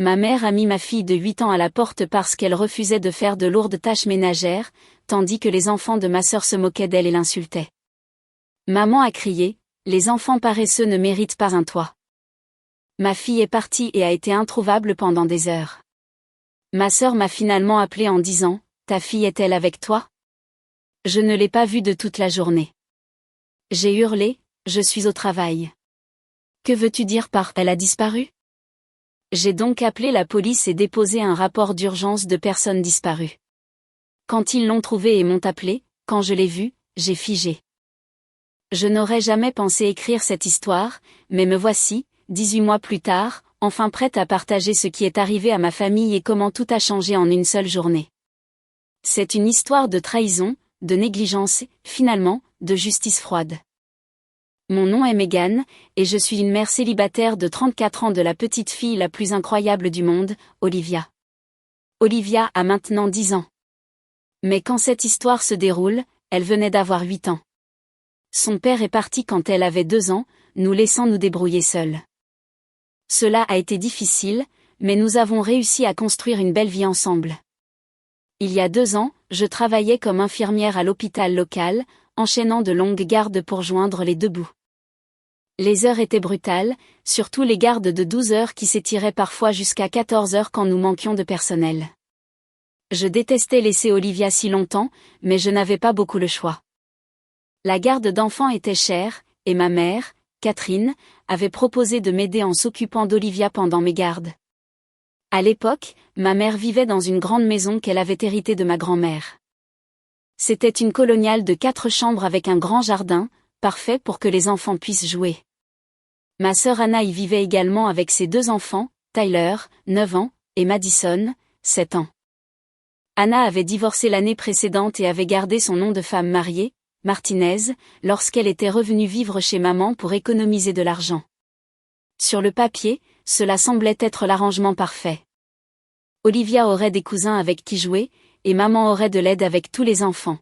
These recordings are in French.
Ma mère a mis ma fille de 8 ans à la porte parce qu'elle refusait de faire de lourdes tâches ménagères, tandis que les enfants de ma sœur se moquaient d'elle et l'insultaient. Maman a crié, « Les enfants paresseux ne méritent pas un toit. » Ma fille est partie et a été introuvable pendant des heures. Ma sœur m'a finalement appelé en disant, « Ta fille est-elle avec toi ? » Je ne l'ai pas vue de toute la journée. J'ai hurlé, « Je suis au travail. » Que veux-tu dire par « Elle a disparu ?» J'ai donc appelé la police et déposé un rapport d'urgence de personnes disparues. Quand ils l'ont trouvée et m'ont appelé, quand je l'ai vue, j'ai figé. Je n'aurais jamais pensé écrire cette histoire, mais me voici, 18 mois plus tard, enfin prête à partager ce qui est arrivé à ma famille et comment tout a changé en une seule journée. C'est une histoire de trahison, de négligence, finalement, de justice froide. Mon nom est Megan, et je suis une mère célibataire de 34 ans de la petite fille la plus incroyable du monde, Olivia. Olivia a maintenant 10 ans. Mais quand cette histoire se déroule, elle venait d'avoir 8 ans. Son père est parti quand elle avait 2 ans, nous laissant nous débrouiller seuls. Cela a été difficile, mais nous avons réussi à construire une belle vie ensemble. Il y a 2 ans, je travaillais comme infirmière à l'hôpital local, enchaînant de longues gardes pour joindre les deux bouts. Les heures étaient brutales, surtout les gardes de 12 heures qui s'étiraient parfois jusqu'à 14 heures quand nous manquions de personnel. Je détestais laisser Olivia si longtemps, mais je n'avais pas beaucoup le choix. La garde d'enfants était chère, et ma mère, Catherine, avait proposé de m'aider en s'occupant d'Olivia pendant mes gardes. À l'époque, ma mère vivait dans une grande maison qu'elle avait héritée de ma grand-mère. C'était une coloniale de 4 chambres avec un grand jardin, parfait pour que les enfants puissent jouer. Ma sœur Anna y vivait également avec ses 2 enfants, Tyler, 9 ans, et Madison, 7 ans. Anna avait divorcé l'année précédente et avait gardé son nom de femme mariée, Martinez, lorsqu'elle était revenue vivre chez maman pour économiser de l'argent. Sur le papier, cela semblait être l'arrangement parfait. Olivia aurait des cousins avec qui jouer, et maman aurait de l'aide avec tous les enfants.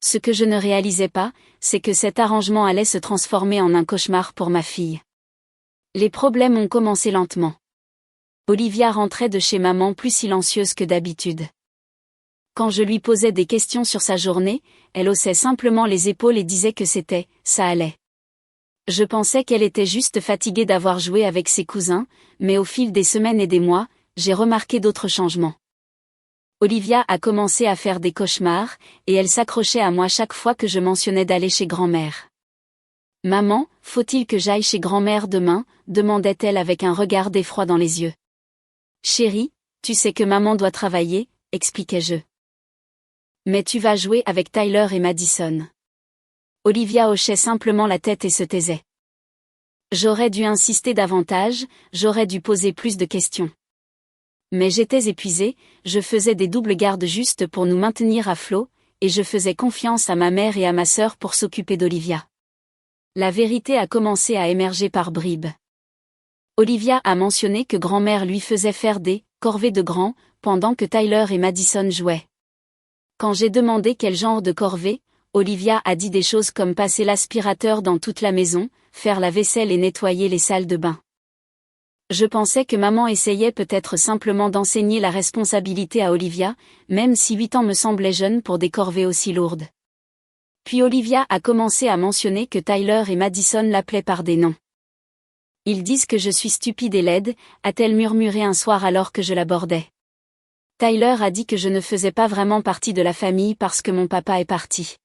Ce que je ne réalisais pas, c'est que cet arrangement allait se transformer en un cauchemar pour ma fille. Les problèmes ont commencé lentement. Olivia rentrait de chez maman plus silencieuse que d'habitude. Quand je lui posais des questions sur sa journée, elle haussait simplement les épaules et disait que ça allait. Je pensais qu'elle était juste fatiguée d'avoir joué avec ses cousins, mais au fil des semaines et des mois, j'ai remarqué d'autres changements. Olivia a commencé à faire des cauchemars, et elle s'accrochait à moi chaque fois que je mentionnais d'aller chez grand-mère. « Maman, faut-il que j'aille chez grand-mère demain ?» demandait-elle avec un regard d'effroi dans les yeux. « Chérie, tu sais que maman doit travailler » expliquai-je. « Mais tu vas jouer avec Tyler et Madison. » Olivia hochait simplement la tête et se taisait. J'aurais dû insister davantage, j'aurais dû poser plus de questions. Mais j'étais épuisée, je faisais des doubles gardes juste pour nous maintenir à flot, et je faisais confiance à ma mère et à ma sœur pour s'occuper d'Olivia. La vérité a commencé à émerger par bribes. Olivia a mentionné que grand-mère lui faisait faire des corvées de grands, pendant que Tyler et Madison jouaient. Quand j'ai demandé quel genre de corvée, Olivia a dit des choses comme passer l'aspirateur dans toute la maison, faire la vaisselle et nettoyer les salles de bain. Je pensais que maman essayait peut-être simplement d'enseigner la responsabilité à Olivia, même si 8 ans me semblait jeune pour des corvées aussi lourdes. Puis Olivia a commencé à mentionner que Tyler et Madison l'appelaient par des noms. Ils disent que je suis stupide et laide, a-t-elle murmuré un soir alors que je l'abordais. Tyler a dit que je ne faisais pas vraiment partie de la famille parce que mon papa est parti.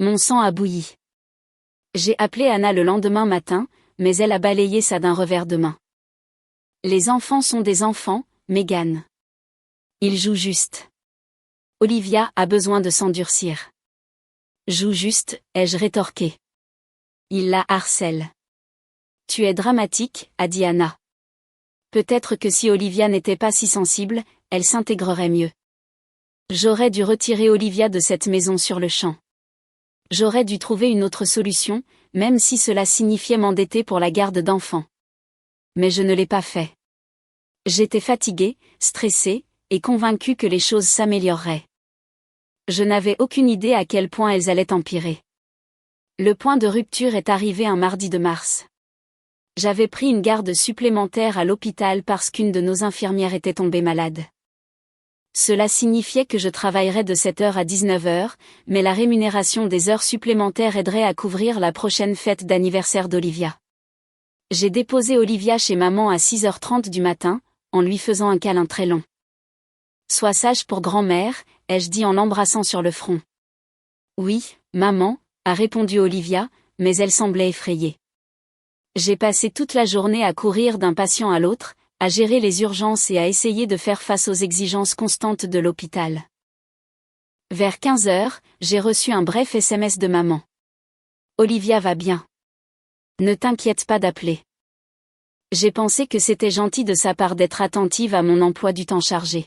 Mon sang a bouilli. J'ai appelé Anna le lendemain matin, mais elle a balayé ça d'un revers de main. Les enfants sont des enfants, Megan. Ils jouent juste. Olivia a besoin de s'endurcir. Joue juste, ai-je rétorqué. Il la harcèle. Tu es dramatique, a dit Anna. Peut-être que si Olivia n'était pas si sensible, elle s'intégrerait mieux. J'aurais dû retirer Olivia de cette maison sur le champ. J'aurais dû trouver une autre solution, même si cela signifiait m'endetter pour la garde d'enfants. Mais je ne l'ai pas fait. J'étais fatiguée, stressée, et convaincue que les choses s'amélioreraient. Je n'avais aucune idée à quel point elles allaient empirer. Le point de rupture est arrivé un mardi de mars. J'avais pris une garde supplémentaire à l'hôpital parce qu'une de nos infirmières était tombée malade. Cela signifiait que je travaillerais de 7h à 19h, mais la rémunération des heures supplémentaires aiderait à couvrir la prochaine fête d'anniversaire d'Olivia. J'ai déposé Olivia chez maman à 6h30 du matin, en lui faisant un câlin très long. « Sois sage pour grand-mère », ai-je dit en l'embrassant sur le front. « Oui, maman », a répondu Olivia, mais elle semblait effrayée. J'ai passé toute la journée à courir d'un patient à l'autre, à gérer les urgences et à essayer de faire face aux exigences constantes de l'hôpital. Vers 15h, j'ai reçu un bref SMS de maman. « Olivia va bien. Ne t'inquiète pas d'appeler. » J'ai pensé que c'était gentil de sa part d'être attentive à mon emploi du temps chargé.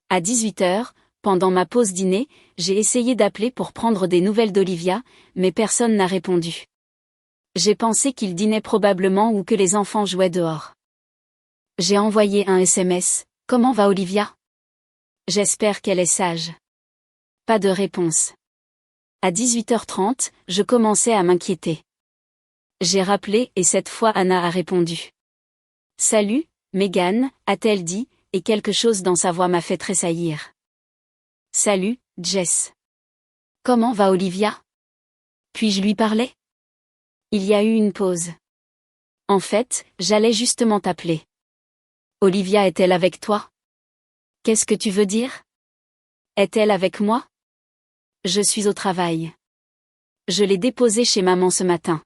À 18h, pendant ma pause dîner, j'ai essayé d'appeler pour prendre des nouvelles d'Olivia, mais personne n'a répondu. J'ai pensé qu'il dînait probablement ou que les enfants jouaient dehors. J'ai envoyé un SMS, « Comment va Olivia ? J'espère qu'elle est sage. » Pas de réponse. À 18h30, je commençais à m'inquiéter. J'ai rappelé et cette fois Anna a répondu. « Salut, Megan », a-t-elle dit, et quelque chose dans sa voix m'a fait tressaillir. « Salut, Jess. Comment va Olivia ? Puis-je lui parler ? » Il y a eu une pause. En fait, j'allais justement t'appeler. Olivia est-elle avec toi ? Qu'est-ce que tu veux dire ? Est-elle avec moi ? Je suis au travail. Je l'ai déposée chez maman ce matin.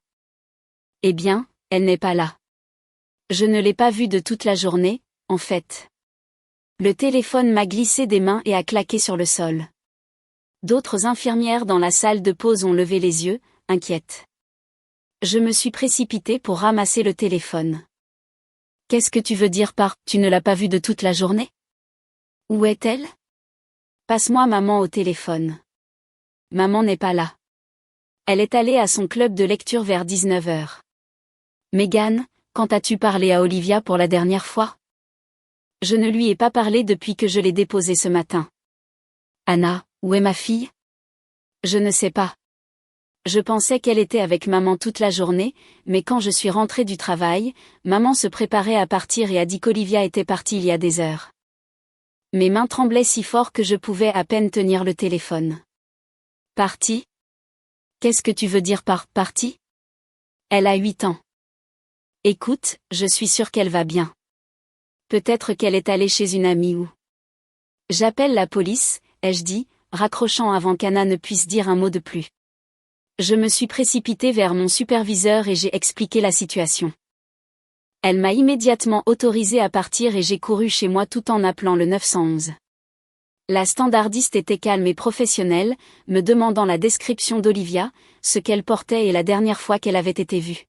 Eh bien, elle n'est pas là. Je ne l'ai pas vue de toute la journée, en fait. Le téléphone m'a glissé des mains et a claqué sur le sol. D'autres infirmières dans la salle de pause ont levé les yeux, inquiètes. Je me suis précipitée pour ramasser le téléphone. Qu'est-ce que tu veux dire par « tu ne l'as pas vue de toute la journée » ? Où est-elle ? Passe-moi maman au téléphone. Maman n'est pas là. Elle est allée à son club de lecture vers 19h. Megan, quand as-tu parlé à Olivia pour la dernière fois ? Je ne lui ai pas parlé depuis que je l'ai déposée ce matin. Anna, où est ma fille ? Je ne sais pas. Je pensais qu'elle était avec maman toute la journée, mais quand je suis rentrée du travail, maman se préparait à partir et a dit qu'Olivia était partie il y a des heures. Mes mains tremblaient si fort que je pouvais à peine tenir le téléphone. Partie ? Qu'est-ce que tu veux dire par « partie » ? Elle a 8 ans. Écoute, je suis sûre qu'elle va bien. Peut-être qu'elle est allée chez une amie ou... J'appelle la police, ai-je dit, raccrochant avant qu'Anna ne puisse dire un mot de plus. Je me suis précipitée vers mon superviseur et j'ai expliqué la situation. Elle m'a immédiatement autorisée à partir et j'ai couru chez moi tout en appelant le 911. La standardiste était calme et professionnelle, me demandant la description d'Olivia, ce qu'elle portait et la dernière fois qu'elle avait été vue.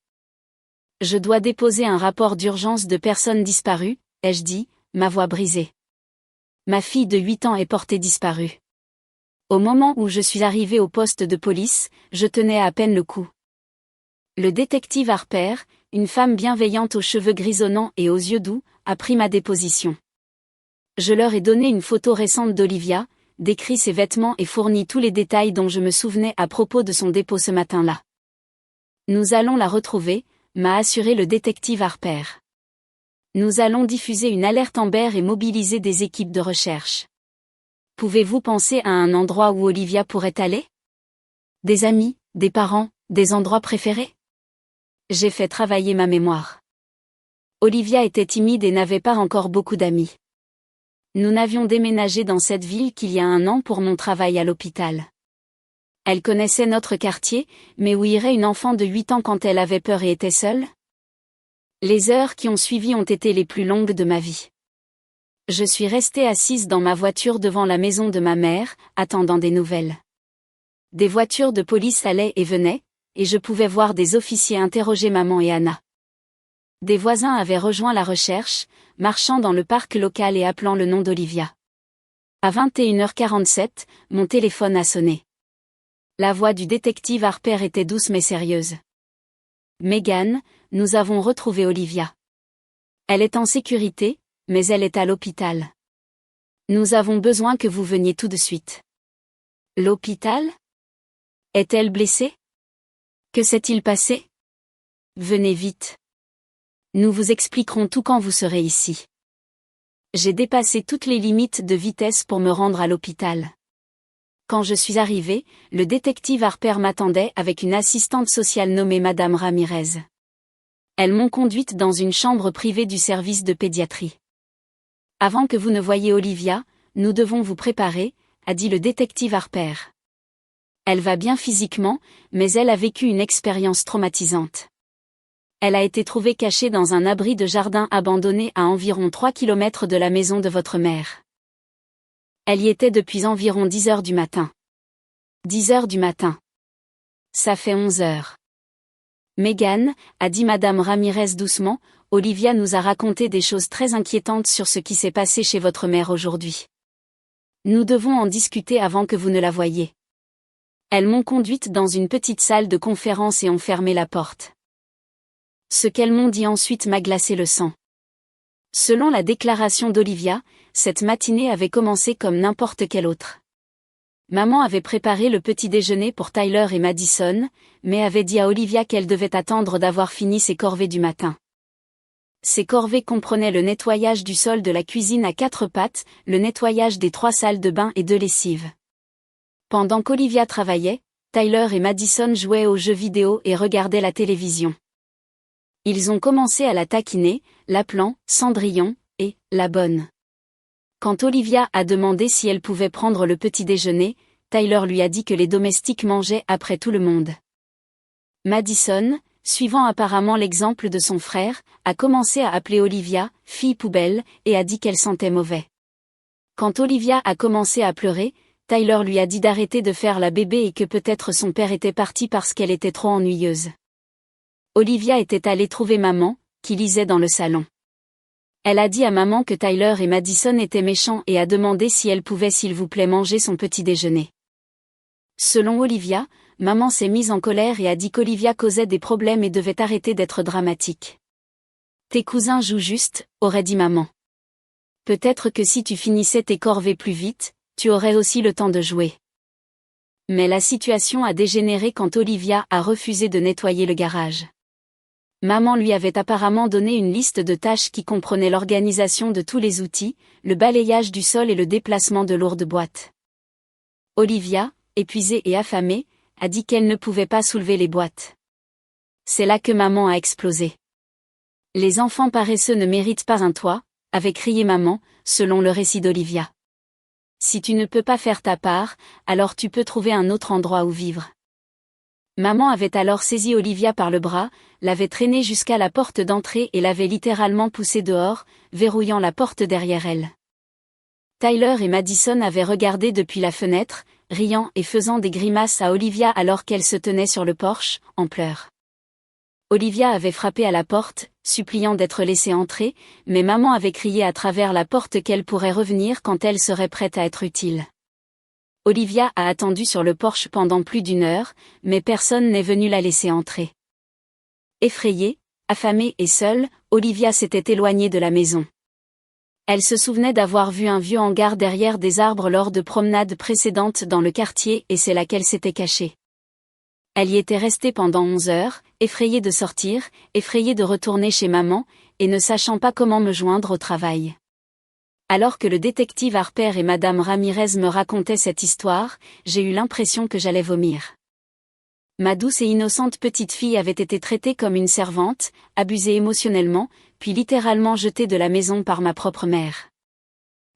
Je dois déposer un rapport d'urgence de personnes disparues, ai-je dit, ma voix brisée. Ma fille de 8 ans est portée disparue. Au moment où je suis arrivée au poste de police, je tenais à peine le coup. Le détective Harper, une femme bienveillante aux cheveux grisonnants et aux yeux doux, a pris ma déposition. Je leur ai donné une photo récente d'Olivia, décrit ses vêtements et fourni tous les détails dont je me souvenais à propos de son dépôt ce matin-là. Nous allons la retrouver, m'a assuré le détective Harper. Nous allons diffuser une alerte Amber et mobiliser des équipes de recherche. Pouvez-vous penser à un endroit où Olivia pourrait aller ? Des amis, des parents, des endroits préférés ? J'ai fait travailler ma mémoire. Olivia était timide et n'avait pas encore beaucoup d'amis. Nous n'avions déménagé dans cette ville qu'il y a 1 an pour mon travail à l'hôpital. Elle connaissait notre quartier, mais où irait une enfant de 8 ans quand elle avait peur et était seule ? Les heures qui ont suivi ont été les plus longues de ma vie. Je suis restée assise dans ma voiture devant la maison de ma mère, attendant des nouvelles. Des voitures de police allaient et venaient, et je pouvais voir des officiers interroger maman et Anna. Des voisins avaient rejoint la recherche, marchant dans le parc local et appelant le nom d'Olivia. À 21h47, mon téléphone a sonné. La voix du détective Harper était douce mais sérieuse. Megan, nous avons retrouvé Olivia. Elle est en sécurité, mais elle est à l'hôpital. Nous avons besoin que vous veniez tout de suite. L'hôpital ? Est-elle blessée ? Que s'est-il passé ? Venez vite. Nous vous expliquerons tout quand vous serez ici. J'ai dépassé toutes les limites de vitesse pour me rendre à l'hôpital. Quand je suis arrivée, le détective Harper m'attendait avec une assistante sociale nommée Madame Ramirez. Elles m'ont conduite dans une chambre privée du service de pédiatrie. Avant que vous ne voyiez Olivia, nous devons vous préparer, a dit le détective Harper. Elle va bien physiquement, mais elle a vécu une expérience traumatisante. Elle a été trouvée cachée dans un abri de jardin abandonné à environ 3 km de la maison de votre mère. Elle y était depuis environ 10 heures du matin. 10 heures du matin. Ça fait 11 heures. Megan, a dit Madame Ramirez doucement, Olivia nous a raconté des choses très inquiétantes sur ce qui s'est passé chez votre mère aujourd'hui. Nous devons en discuter avant que vous ne la voyiez. Elles m'ont conduite dans une petite salle de conférence et ont fermé la porte. Ce qu'elles m'ont dit ensuite m'a glacé le sang. Selon la déclaration d'Olivia, cette matinée avait commencé comme n'importe quelle autre. Maman avait préparé le petit déjeuner pour Tyler et Madison, mais avait dit à Olivia qu'elle devait attendre d'avoir fini ses corvées du matin. Ces corvées comprenaient le nettoyage du sol de la cuisine à 4 pattes, le nettoyage des 3 salles de bain et de lessive. Pendant qu'Olivia travaillait, Tyler et Madison jouaient aux jeux vidéo et regardaient la télévision. Ils ont commencé à la taquiner, l'appelant « Cendrillon » et « la bonne ». Quand Olivia a demandé si elle pouvait prendre le petit déjeuner, Tyler lui a dit que les domestiques mangeaient après tout le monde. Madison, suivant apparemment l'exemple de son frère, a commencé à appeler Olivia « fille poubelle » et a dit qu'elle sentait mauvais. Quand Olivia a commencé à pleurer, Tyler lui a dit d'arrêter de faire la bébé et que peut-être son père était parti parce qu'elle était trop ennuyeuse. Olivia était allée trouver maman, qui lisait dans le salon. Elle a dit à maman que Tyler et Madison étaient méchants et a demandé si elle pouvait s'il vous plaît manger son petit déjeuner. Selon Olivia, maman s'est mise en colère et a dit qu'Olivia causait des problèmes et devait arrêter d'être dramatique. Tes cousins jouent juste, aurait dit maman. Peut-être que si tu finissais tes corvées plus vite, tu aurais aussi le temps de jouer. Mais la situation a dégénéré quand Olivia a refusé de nettoyer le garage. Maman lui avait apparemment donné une liste de tâches qui comprenait l'organisation de tous les outils, le balayage du sol et le déplacement de lourdes boîtes. Olivia, épuisée et affamée, a dit qu'elle ne pouvait pas soulever les boîtes. C'est là que maman a explosé. Les enfants paresseux ne méritent pas un toit, avait crié maman, selon le récit d'Olivia. Si tu ne peux pas faire ta part, alors tu peux trouver un autre endroit où vivre. Maman avait alors saisi Olivia par le bras, l'avait traînée jusqu'à la porte d'entrée et l'avait littéralement poussée dehors, verrouillant la porte derrière elle. Tyler et Madison avaient regardé depuis la fenêtre, riant et faisant des grimaces à Olivia alors qu'elle se tenait sur le porche, en pleurs. Olivia avait frappé à la porte, suppliant d'être laissée entrer, mais maman avait crié à travers la porte qu'elle pourrait revenir quand elle serait prête à être utile. Olivia a attendu sur le porche pendant plus d'1 heure, mais personne n'est venu la laisser entrer. Effrayée, affamée et seule, Olivia s'était éloignée de la maison. Elle se souvenait d'avoir vu un vieux hangar derrière des arbres lors de promenades précédentes dans le quartier et c'est là qu'elle s'était cachée. Elle y était restée pendant 11 heures, effrayée de sortir, effrayée de retourner chez maman, et ne sachant pas comment me joindre au travail. Alors que le détective Harper et Madame Ramirez me racontaient cette histoire, j'ai eu l'impression que j'allais vomir. Ma douce et innocente petite fille avait été traitée comme une servante, abusée émotionnellement, puis littéralement jetée de la maison par ma propre mère.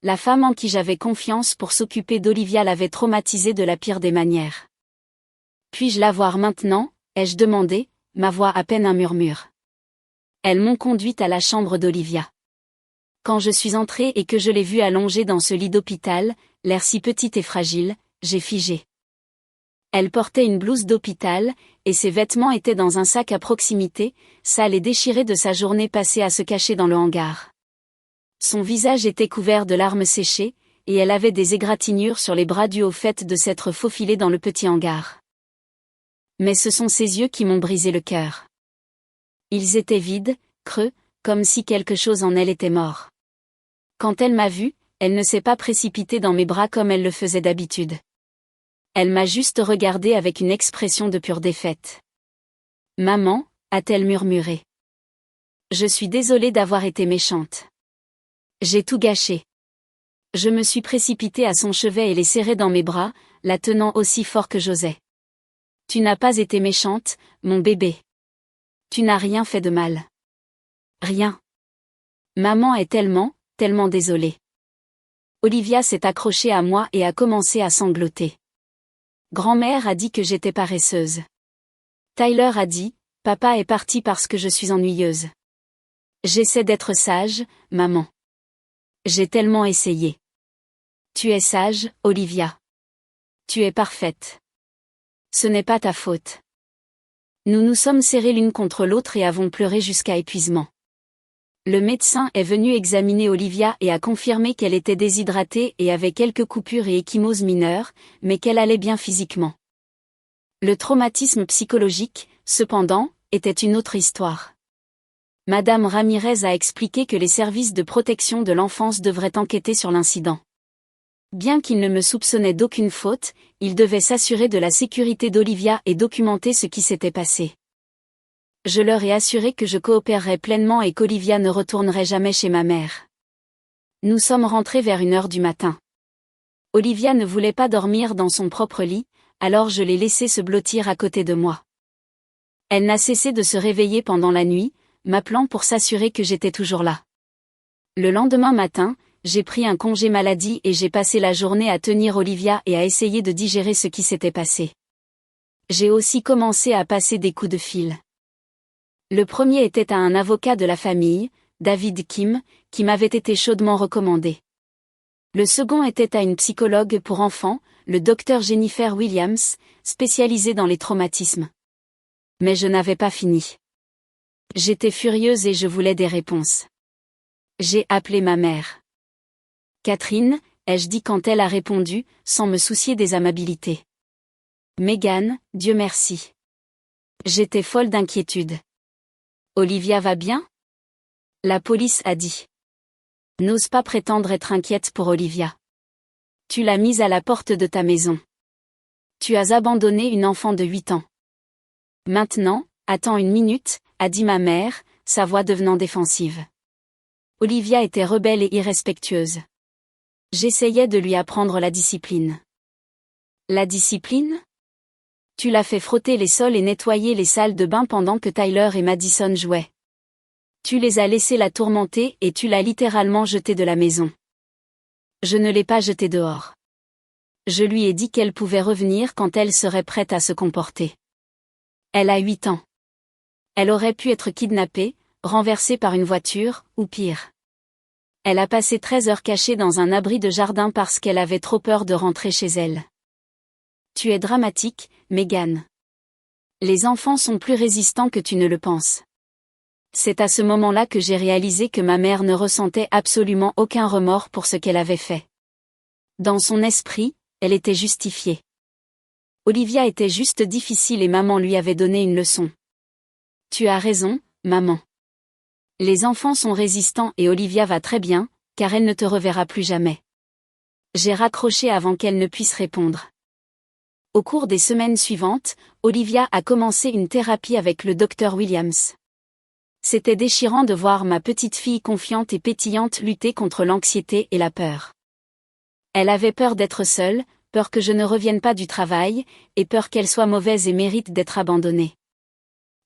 La femme en qui j'avais confiance pour s'occuper d'Olivia l'avait traumatisée de la pire des manières. Puis-je la voir maintenant, ai-je demandé, ma voix à peine un murmure. Elles m'ont conduite à la chambre d'Olivia. Quand je suis entrée et que je l'ai vue allongée dans ce lit d'hôpital, l'air si petite et fragile, j'ai figé. Elle portait une blouse d'hôpital, et ses vêtements étaient dans un sac à proximité, sale et déchiré de sa journée passée à se cacher dans le hangar. Son visage était couvert de larmes séchées, et elle avait des égratignures sur les bras dues au fait de s'être faufilée dans le petit hangar. Mais ce sont ses yeux qui m'ont brisé le cœur. Ils étaient vides, creux, comme si quelque chose en elle était mort. Quand elle m'a vue, elle ne s'est pas précipitée dans mes bras comme elle le faisait d'habitude. Elle m'a juste regardée avec une expression de pure défaite. « Maman » a-t-elle murmuré. Je suis désolée d'avoir été méchante. J'ai tout gâché. Je me suis précipitée à son chevet et l'ai serrée dans mes bras, la tenant aussi fort que j'osais. Tu n'as pas été méchante, mon bébé. Tu n'as rien fait de mal. Rien. Maman est tellement, tellement désolée. Olivia s'est accrochée à moi et a commencé à sangloter. Grand-mère a dit que j'étais paresseuse. Tyler a dit, papa est parti parce que je suis ennuyeuse. J'essaie d'être sage, maman. J'ai tellement essayé. Tu es sage, Olivia. Tu es parfaite. Ce n'est pas ta faute. Nous nous sommes serrés l'une contre l'autre et avons pleuré jusqu'à épuisement. Le médecin est venu examiner Olivia et a confirmé qu'elle était déshydratée et avait quelques coupures et ecchymoses mineures, mais qu'elle allait bien physiquement. Le traumatisme psychologique, cependant, était une autre histoire. Madame Ramirez a expliqué que les services de protection de l'enfance devraient enquêter sur l'incident. Bien qu'il ne me soupçonnait d'aucune faute, il devait s'assurer de la sécurité d'Olivia et documenter ce qui s'était passé. Je leur ai assuré que je coopérerais pleinement et qu'Olivia ne retournerait jamais chez ma mère. Nous sommes rentrés vers 1h du matin. Olivia ne voulait pas dormir dans son propre lit, alors je l'ai laissée se blottir à côté de moi. Elle n'a cessé de se réveiller pendant la nuit, m'appelant pour s'assurer que j'étais toujours là. Le lendemain matin, j'ai pris un congé maladie et j'ai passé la journée à tenir Olivia et à essayer de digérer ce qui s'était passé. J'ai aussi commencé à passer des coups de fil. Le premier était à un avocat de la famille, David Kim, qui m'avait été chaudement recommandé. Le second était à une psychologue pour enfants, le docteur Jennifer Williams, spécialisée dans les traumatismes. Mais je n'avais pas fini. J'étais furieuse et je voulais des réponses. J'ai appelé ma mère. Catherine, ai-je dit quand elle a répondu, sans me soucier des amabilités. Megan, Dieu merci. J'étais folle d'inquiétude. Olivia va bien? La police a dit. N'ose pas prétendre être inquiète pour Olivia. Tu l'as mise à la porte de ta maison. Tu as abandonné une enfant de 8 ans. Maintenant, attends 1 minute, a dit ma mère, sa voix devenant défensive. Olivia était rebelle et irrespectueuse. J'essayais de lui apprendre la discipline. La discipline? Tu l'as fait frotter les sols et nettoyer les salles de bain pendant que Tyler et Madison jouaient. Tu les as laissés la tourmenter et tu l'as littéralement jetée de la maison. Je ne l'ai pas jetée dehors. Je lui ai dit qu'elle pouvait revenir quand elle serait prête à se comporter. Elle a 8 ans. Elle aurait pu être kidnappée, renversée par une voiture, ou pire. Elle a passé 13 heures cachée dans un abri de jardin parce qu'elle avait trop peur de rentrer chez elle. Tu es dramatique, Megan. Les enfants sont plus résistants que tu ne le penses. C'est à ce moment-là que j'ai réalisé que ma mère ne ressentait absolument aucun remords pour ce qu'elle avait fait. Dans son esprit, elle était justifiée. Olivia était juste difficile et maman lui avait donné une leçon. Tu as raison, maman. Les enfants sont résistants et Olivia va très bien, car elle ne te reverra plus jamais. J'ai raccroché avant qu'elle ne puisse répondre. Au cours des semaines suivantes, Olivia a commencé une thérapie avec le docteur Williams. C'était déchirant de voir ma petite fille confiante et pétillante lutter contre l'anxiété et la peur. Elle avait peur d'être seule, peur que je ne revienne pas du travail, et peur qu'elle soit mauvaise et mérite d'être abandonnée.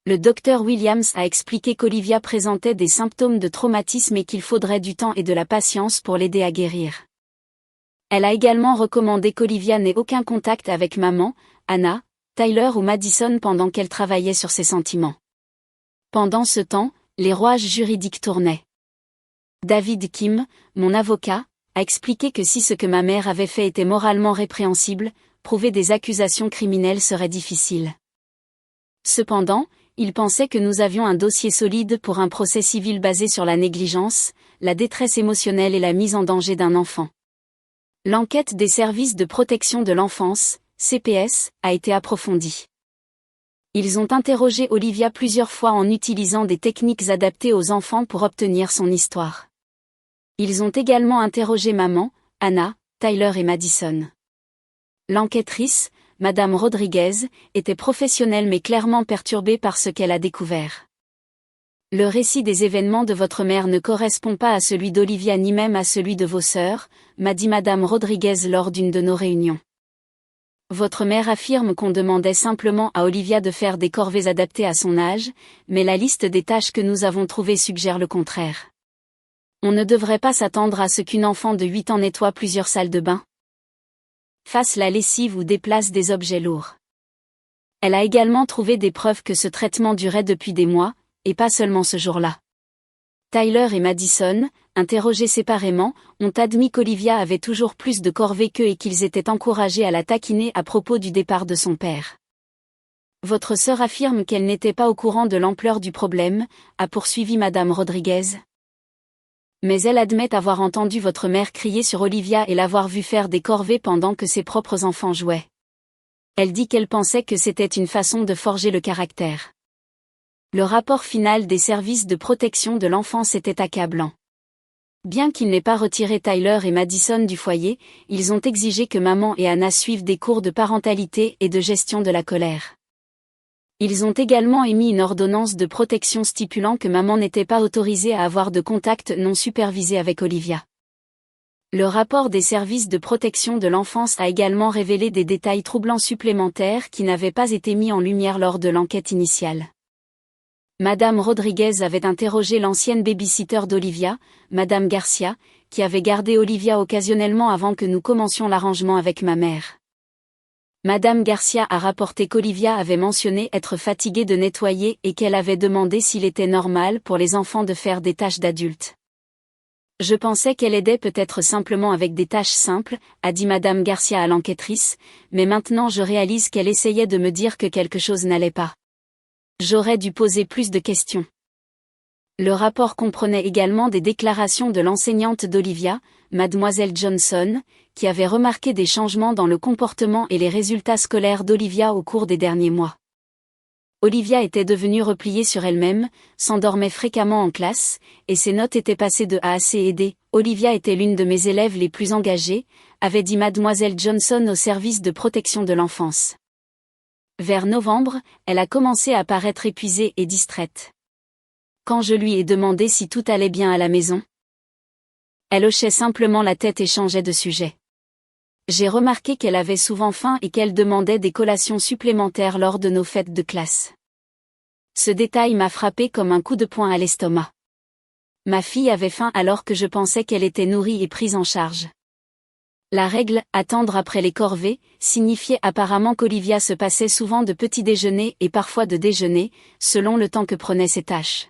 Le docteur Williams a expliqué qu'Olivia présentait des symptômes de traumatisme et qu'il faudrait du temps et de la patience pour l'aider à guérir. Elle a également recommandé qu'Olivia n'ait aucun contact avec maman, Anna, Tyler ou Madison pendant qu'elle travaillait sur ses sentiments. Pendant ce temps, les rouages juridiques tournaient. David Kim, mon avocat, a expliqué que si ce que ma mère avait fait était moralement répréhensible, prouver des accusations criminelles serait difficile. Cependant, il pensait que nous avions un dossier solide pour un procès civil basé sur la négligence, la détresse émotionnelle et la mise en danger d'un enfant. L'enquête des services de protection de l'enfance, CPS, a été approfondie. Ils ont interrogé Olivia plusieurs fois en utilisant des techniques adaptées aux enfants pour obtenir son histoire. Ils ont également interrogé maman, Anna, Tyler et Madison. L'enquêtrice, Madame Rodriguez, était professionnelle mais clairement perturbée par ce qu'elle a découvert. Le récit des événements de votre mère ne correspond pas à celui d'Olivia ni même à celui de vos sœurs, m'a dit Madame Rodriguez lors d'une de nos réunions. Votre mère affirme qu'on demandait simplement à Olivia de faire des corvées adaptées à son âge, mais la liste des tâches que nous avons trouvées suggère le contraire. On ne devrait pas s'attendre à ce qu'une enfant de 8 ans nettoie plusieurs salles de bain, fasse la lessive ou déplace des objets lourds. Elle a également trouvé des preuves que ce traitement durait depuis des mois, et pas seulement ce jour-là. Tyler et Madison, interrogés séparément, ont admis qu'Olivia avait toujours plus de corvées qu'eux et qu'ils étaient encouragés à la taquiner à propos du départ de son père. Votre sœur affirme qu'elle n'était pas au courant de l'ampleur du problème, a poursuivi Madame Rodriguez. Mais elle admet avoir entendu votre mère crier sur Olivia et l'avoir vue faire des corvées pendant que ses propres enfants jouaient. Elle dit qu'elle pensait que c'était une façon de forger le caractère. Le rapport final des services de protection de l'enfance était accablant. Bien qu'ils n'aient pas retiré Tyler et Madison du foyer, ils ont exigé que maman et Anna suivent des cours de parentalité et de gestion de la colère. Ils ont également émis une ordonnance de protection stipulant que maman n'était pas autorisée à avoir de contact non supervisé avec Olivia. Le rapport des services de protection de l'enfance a également révélé des détails troublants supplémentaires qui n'avaient pas été mis en lumière lors de l'enquête initiale. Madame Rodriguez avait interrogé l'ancienne babysitter d'Olivia, Madame Garcia, qui avait gardé Olivia occasionnellement avant que nous commencions l'arrangement avec ma mère. Madame Garcia a rapporté qu'Olivia avait mentionné être fatiguée de nettoyer et qu'elle avait demandé s'il était normal pour les enfants de faire des tâches d'adultes. Je pensais qu'elle aidait peut-être simplement avec des tâches simples, a dit Madame Garcia à l'enquêtrice, mais maintenant je réalise qu'elle essayait de me dire que quelque chose n'allait pas. J'aurais dû poser plus de questions. Le rapport comprenait également des déclarations de l'enseignante d'Olivia, Mademoiselle Johnson, qui avait remarqué des changements dans le comportement et les résultats scolaires d'Olivia au cours des derniers mois. Olivia était devenue repliée sur elle-même, s'endormait fréquemment en classe, et ses notes étaient passées de A à C et D. Olivia était l'une de mes élèves les plus engagées, avait dit Mademoiselle Johnson au service de protection de l'enfance. Vers novembre, elle a commencé à paraître épuisée et distraite. Quand je lui ai demandé si tout allait bien à la maison, elle hochait simplement la tête et changeait de sujet. J'ai remarqué qu'elle avait souvent faim et qu'elle demandait des collations supplémentaires lors de nos fêtes de classe. Ce détail m'a frappé comme un coup de poing à l'estomac. Ma fille avait faim alors que je pensais qu'elle était nourrie et prise en charge. La règle « attendre après les corvées » signifiait apparemment qu'Olivia se passait souvent de petit déjeuner et parfois de déjeuner, selon le temps que prenaient ses tâches.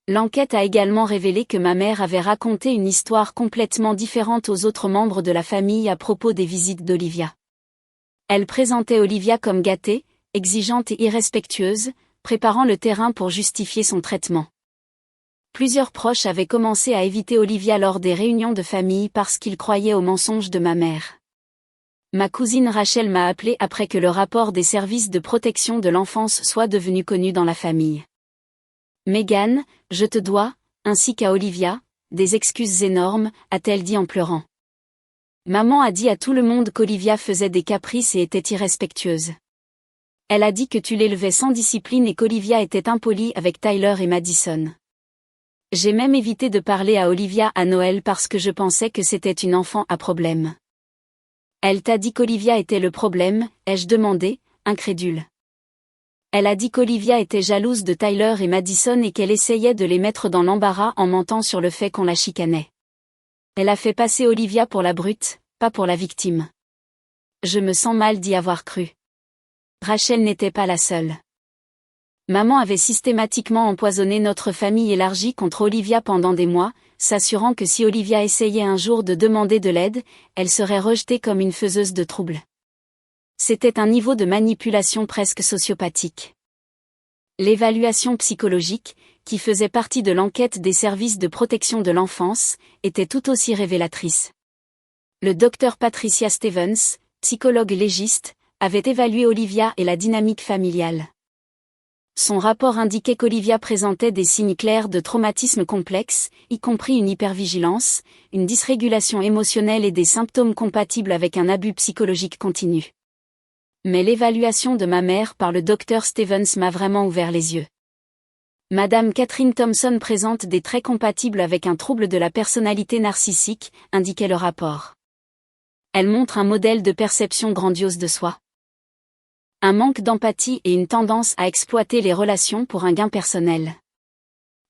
L'enquête a également révélé que ma mère avait raconté une histoire complètement différente aux autres membres de la famille à propos des visites d'Olivia. Elle présentait Olivia comme gâtée, exigeante et irrespectueuse, préparant le terrain pour justifier son traitement. Plusieurs proches avaient commencé à éviter Olivia lors des réunions de famille parce qu'ils croyaient aux mensonges de ma mère. Ma cousine Rachel m'a appelé après que le rapport des services de protection de l'enfance soit devenu connu dans la famille. Megan, je te dois, ainsi qu'à Olivia, des excuses énormes, a-t-elle dit en pleurant. Maman a dit à tout le monde qu'Olivia faisait des caprices et était irrespectueuse. Elle a dit que tu l'élevais sans discipline et qu'Olivia était impolie avec Tyler et Madison. J'ai même évité de parler à Olivia à Noël parce que je pensais que c'était une enfant à problème. Elle t'a dit qu'Olivia était le problème, ai-je demandé, incrédule. Elle a dit qu'Olivia était jalouse de Tyler et Madison et qu'elle essayait de les mettre dans l'embarras en mentant sur le fait qu'on la chicanait. Elle a fait passer Olivia pour la brute, pas pour la victime. Je me sens mal d'y avoir cru. Rachel n'était pas la seule. Maman avait systématiquement empoisonné notre famille élargie contre Olivia pendant des mois, s'assurant que si Olivia essayait un jour de demander de l'aide, elle serait rejetée comme une faiseuse de troubles. C'était un niveau de manipulation presque sociopathique. L'évaluation psychologique, qui faisait partie de l'enquête des services de protection de l'enfance, était tout aussi révélatrice. Le docteur Patricia Stevens, psychologue légiste, avait évalué Olivia et la dynamique familiale. Son rapport indiquait qu'Olivia présentait des signes clairs de traumatisme complexe, y compris une hypervigilance, une dysrégulation émotionnelle et des symptômes compatibles avec un abus psychologique continu. Mais l'évaluation de ma mère par le docteur Stevens m'a vraiment ouvert les yeux. Madame Catherine Thompson présente des traits compatibles avec un trouble de la personnalité narcissique, indiquait le rapport. Elle montre un modèle de perception grandiose de soi. Un manque d'empathie et une tendance à exploiter les relations pour un gain personnel.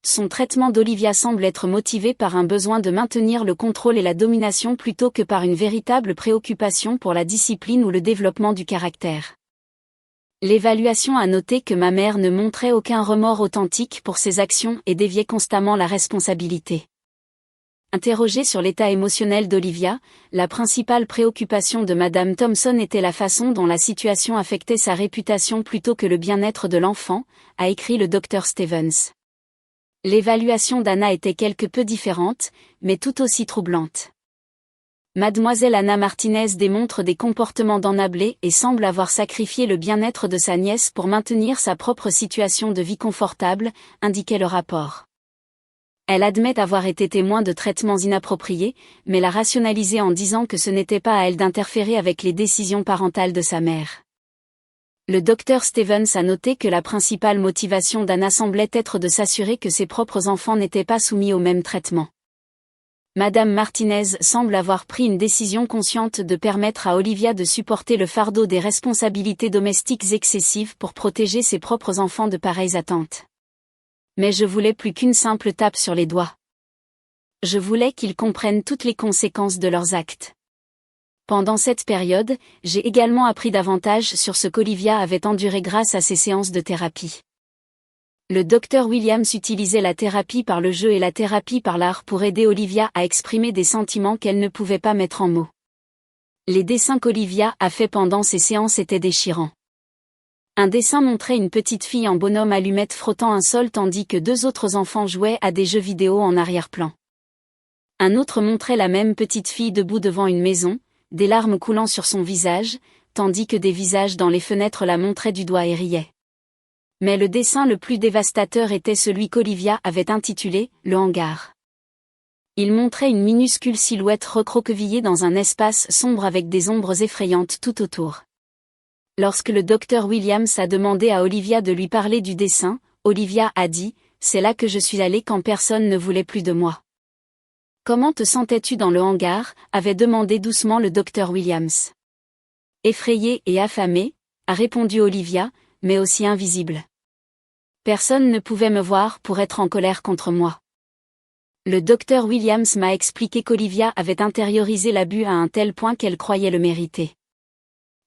Son traitement d'Olivia semble être motivé par un besoin de maintenir le contrôle et la domination plutôt que par une véritable préoccupation pour la discipline ou le développement du caractère. L'évaluation a noté que ma mère ne montrait aucun remords authentique pour ses actions et déviait constamment la responsabilité. Interrogée sur l'état émotionnel d'Olivia, la principale préoccupation de Madame Thompson était la façon dont la situation affectait sa réputation plutôt que le bien-être de l'enfant, a écrit le Dr Stevens. L'évaluation d'Anna était quelque peu différente, mais tout aussi troublante. Mademoiselle Anna Martinez démontre des comportements d'ennablée et semble avoir sacrifié le bien-être de sa nièce pour maintenir sa propre situation de vie confortable, indiquait le rapport. Elle admet avoir été témoin de traitements inappropriés, mais l'a rationalisé en disant que ce n'était pas à elle d'interférer avec les décisions parentales de sa mère. Le Dr Stevens a noté que la principale motivation d'Anna semblait être de s'assurer que ses propres enfants n'étaient pas soumis au même traitement. Madame Martinez semble avoir pris une décision consciente de permettre à Olivia de supporter le fardeau des responsabilités domestiques excessives pour protéger ses propres enfants de pareilles attentes. Mais je voulais plus qu'une simple tape sur les doigts. Je voulais qu'ils comprennent toutes les conséquences de leurs actes. Pendant cette période, j'ai également appris davantage sur ce qu'Olivia avait enduré grâce à ses séances de thérapie. Le Dr Williams utilisait la thérapie par le jeu et la thérapie par l'art pour aider Olivia à exprimer des sentiments qu'elle ne pouvait pas mettre en mots. Les dessins qu'Olivia a faits pendant ces séances étaient déchirants. Un dessin montrait une petite fille en bonhomme allumette frottant un sol tandis que deux autres enfants jouaient à des jeux vidéo en arrière-plan. Un autre montrait la même petite fille debout devant une maison, des larmes coulant sur son visage, tandis que des visages dans les fenêtres la montraient du doigt et riaient. Mais le dessin le plus dévastateur était celui qu'Olivia avait intitulé « Le hangar ». Il montrait une minuscule silhouette recroquevillée dans un espace sombre avec des ombres effrayantes tout autour. Lorsque le Dr Williams a demandé à Olivia de lui parler du dessin, Olivia a dit « C'est là que je suis allée quand personne ne voulait plus de moi ». « Comment te sentais-tu dans le hangar ?» avait demandé doucement le Dr Williams. « Effrayée et affamée » a répondu Olivia, mais aussi invisible. Personne ne pouvait me voir pour être en colère contre moi. Le Dr Williams m'a expliqué qu'Olivia avait intériorisé l'abus à un tel point qu'elle croyait le mériter.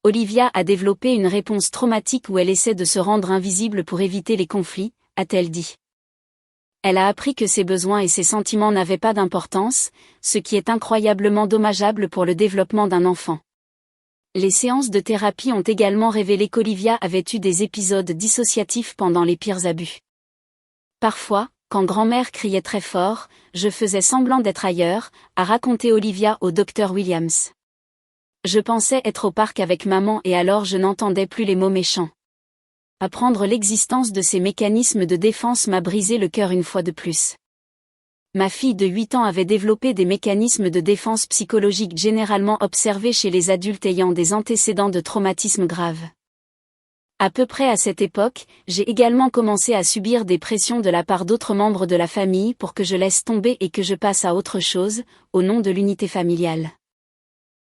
Olivia a développé une réponse traumatique où elle essaie de se rendre invisible pour éviter les conflits, a-t-elle dit. Elle a appris que ses besoins et ses sentiments n'avaient pas d'importance, ce qui est incroyablement dommageable pour le développement d'un enfant. Les séances de thérapie ont également révélé qu'Olivia avait eu des épisodes dissociatifs pendant les pires abus. Parfois, quand grand-mère criait très fort, je faisais semblant d'être ailleurs, a raconté Olivia au Dr Williams. Je pensais être au parc avec maman et alors je n'entendais plus les mots méchants. Apprendre l'existence de ces mécanismes de défense m'a brisé le cœur une fois de plus. Ma fille de 8 ans avait développé des mécanismes de défense psychologique généralement observés chez les adultes ayant des antécédents de traumatisme grave. À peu près à cette époque, j'ai également commencé à subir des pressions de la part d'autres membres de la famille pour que je laisse tomber et que je passe à autre chose, au nom de l'unité familiale.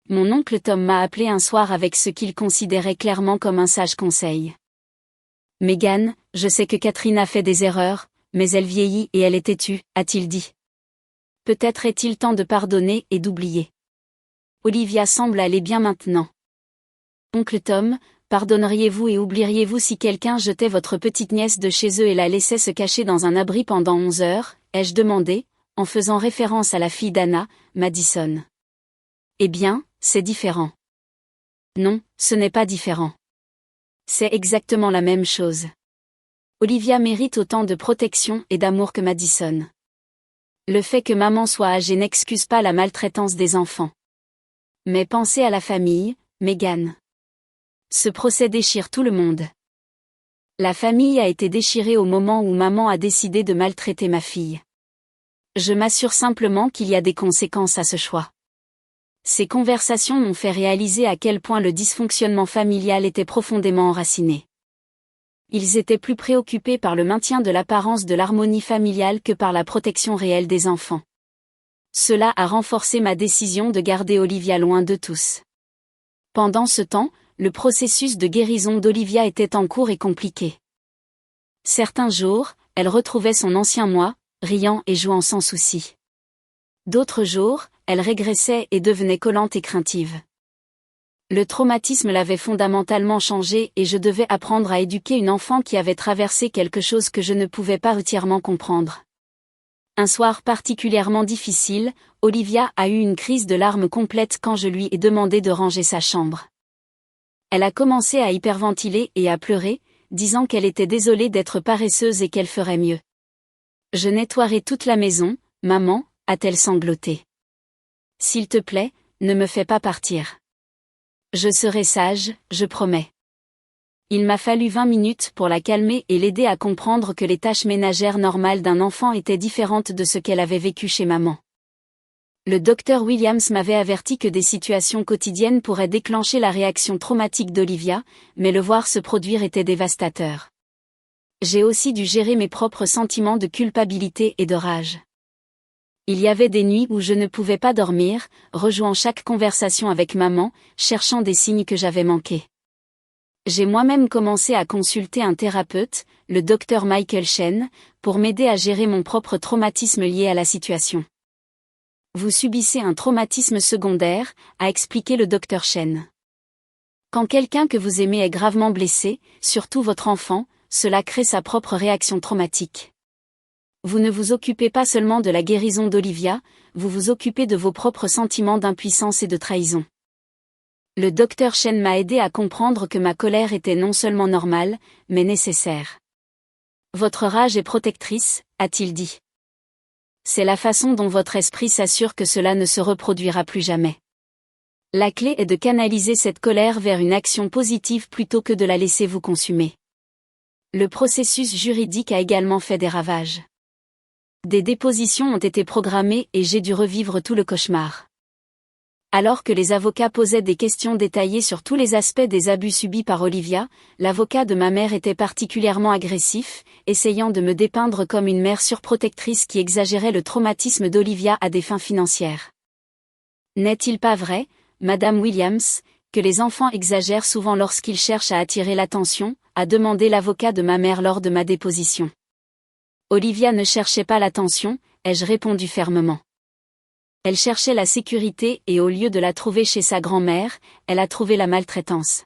Mon oncle Tom m'a appelé un soir avec ce qu'il considérait clairement comme un sage conseil. « Megan, je sais que Catherine a fait des erreurs, mais elle vieillit et elle est têtue, a-t-il dit. Peut-être est-il temps de pardonner et d'oublier. Olivia semble aller bien maintenant. Oncle Tom, pardonneriez-vous et oublieriez-vous si quelqu'un jetait votre petite nièce de chez eux et la laissait se cacher dans un abri pendant 11 heures, ai-je demandé, en faisant référence à la fille d'Anna, Madison. Eh bien, c'est différent. Non, ce n'est pas différent. C'est exactement la même chose. Olivia mérite autant de protection et d'amour que Madison. Le fait que maman soit âgée n'excuse pas la maltraitance des enfants. Mais pensez à la famille, Megan. Ce procès déchire tout le monde. La famille a été déchirée au moment où maman a décidé de maltraiter ma fille. Je m'assure simplement qu'il y a des conséquences à ce choix. Ces conversations m'ont fait réaliser à quel point le dysfonctionnement familial était profondément enraciné. ils étaient plus préoccupés par le maintien de l'apparence de l'harmonie familiale que par la protection réelle des enfants. Cela a renforcé ma décision de garder Olivia loin de tous. Pendant ce temps, le processus de guérison d'Olivia était en cours et compliqué. Certains jours, elle retrouvait son ancien moi, riant et jouant sans souci. D'autres jours, elle régressait et devenait collante et craintive. Le traumatisme l'avait fondamentalement changée et je devais apprendre à éduquer une enfant qui avait traversé quelque chose que je ne pouvais pas entièrement comprendre. Un soir particulièrement difficile, Olivia a eu une crise de larmes complète quand je lui ai demandé de ranger sa chambre. Elle a commencé à hyperventiler et à pleurer, disant qu'elle était désolée d'être paresseuse et qu'elle ferait mieux. « Je nettoierai toute la maison, maman », a-t-elle sangloté. « S'il te plaît, ne me fais pas partir. Je serai sage, je promets. » Il m'a fallu 20 minutes pour la calmer et l'aider à comprendre que les tâches ménagères normales d'un enfant étaient différentes de ce qu'elle avait vécu chez maman. Le docteur Williams m'avait averti que des situations quotidiennes pourraient déclencher la réaction traumatique d'Olivia, mais le voir se produire était dévastateur. J'ai aussi dû gérer mes propres sentiments de culpabilité et de rage. Il y avait des nuits où je ne pouvais pas dormir, rejouant chaque conversation avec maman, cherchant des signes que j'avais manqués. J'ai moi-même commencé à consulter un thérapeute, le docteur Michael Shen, pour m'aider à gérer mon propre traumatisme lié à la situation. Vous subissez un traumatisme secondaire, a expliqué le docteur Shen. Quand quelqu'un que vous aimez est gravement blessé, surtout votre enfant, cela crée sa propre réaction traumatique. Vous ne vous occupez pas seulement de la guérison d'Olivia, vous vous occupez de vos propres sentiments d'impuissance et de trahison. Le docteur Shen m'a aidé à comprendre que ma colère était non seulement normale, mais nécessaire. Votre rage est protectrice, a-t-il dit. C'est la façon dont votre esprit s'assure que cela ne se reproduira plus jamais. La clé est de canaliser cette colère vers une action positive plutôt que de la laisser vous consumer. Le processus juridique a également fait des ravages. Des dépositions ont été programmées et j'ai dû revivre tout le cauchemar. Alors que les avocats posaient des questions détaillées sur tous les aspects des abus subis par Olivia, l'avocat de ma mère était particulièrement agressif, essayant de me dépeindre comme une mère surprotectrice qui exagérait le traumatisme d'Olivia à des fins financières. N'est-il pas vrai, Madame Williams, que les enfants exagèrent souvent lorsqu'ils cherchent à attirer l'attention, a demandé l'avocat de ma mère lors de ma déposition. Olivia ne cherchait pas l'attention, ai-je répondu fermement. Elle cherchait la sécurité et au lieu de la trouver chez sa grand-mère, elle a trouvé la maltraitance.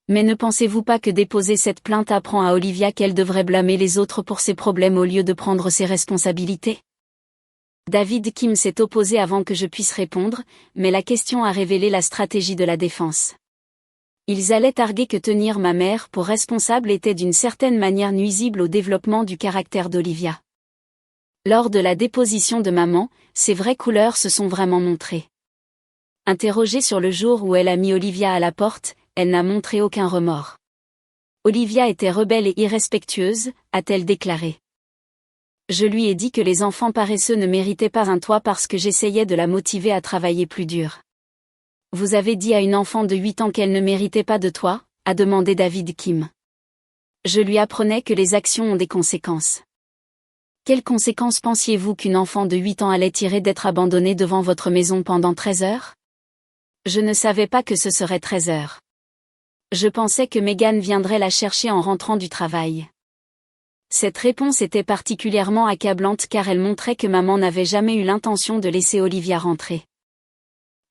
Mais ne pensez-vous pas que déposer cette plainte apprend à Olivia qu'elle devrait blâmer les autres pour ses problèmes au lieu de prendre ses responsabilités? David Kim s'est opposé avant que je puisse répondre, mais la question a révélé la stratégie de la défense. Ils allaient arguer que tenir ma mère pour responsable était d'une certaine manière nuisible au développement du caractère d'Olivia. Lors de la déposition de maman, ses vraies couleurs se sont vraiment montrées. Interrogée sur le jour où elle a mis Olivia à la porte, elle n'a montré aucun remords. Olivia était rebelle et irrespectueuse, a-t-elle déclaré. Je lui ai dit que les enfants paresseux ne méritaient pas un toit parce que j'essayais de la motiver à travailler plus dur. Vous avez dit à une enfant de 8 ans qu'elle ne méritait pas de toit, a demandé David Kim. Je lui apprenais que les actions ont des conséquences. Quelles conséquences pensiez-vous qu'une enfant de 8 ans allait tirer d'être abandonnée devant votre maison pendant 13 heures? Je ne savais pas que ce serait 13 heures. Je pensais que Megan viendrait la chercher en rentrant du travail. Cette réponse était particulièrement accablante car elle montrait que maman n'avait jamais eu l'intention de laisser Olivia rentrer.